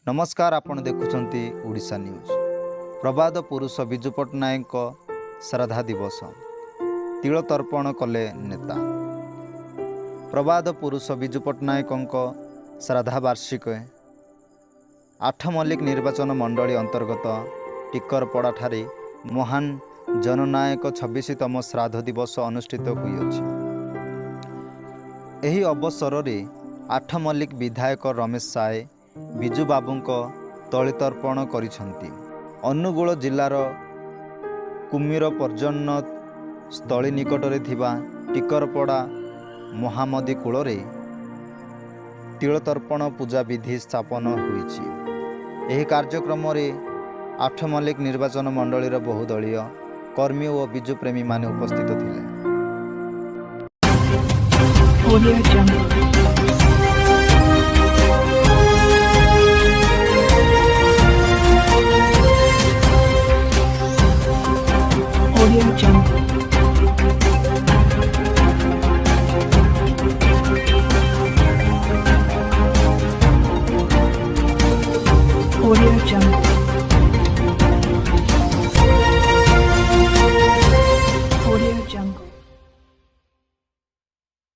नमस्कार, आपण देखुछंती ओडिशा न्यूज। प्रबाद पुरुष विजु पट्टनायक श्रद्धा दिवस तिल तर्पण कले नेता। प्रबाद पुरुष विजु पट्टनायक श्रद्धा वार्षिक आठमल्लिक निर्वाचन मंडली अंतर्गत टिकरपड़ा ठारे महान जननायक 26तम श्राद्ध दिवस अनुष्ठित हुई। एही अवसर रे आठमल्लिक विधायक रमेश साय विजु बाबूंक तलितर्पण करिसंती। अनुगुल जिलार कुम्मीर पर्यटन स्थली निकटरे थिबा टिकरपड़ा महामदी कूल तिलतर्पण पूजा विधि स्थापन होईछि। एही कार्यक्रम रे आठमल्लिक निर्वाचन मंडलीर बहुदलीय कर्मी और विजु प्रेमी माने उपस्थित थिले। Audio Jungle।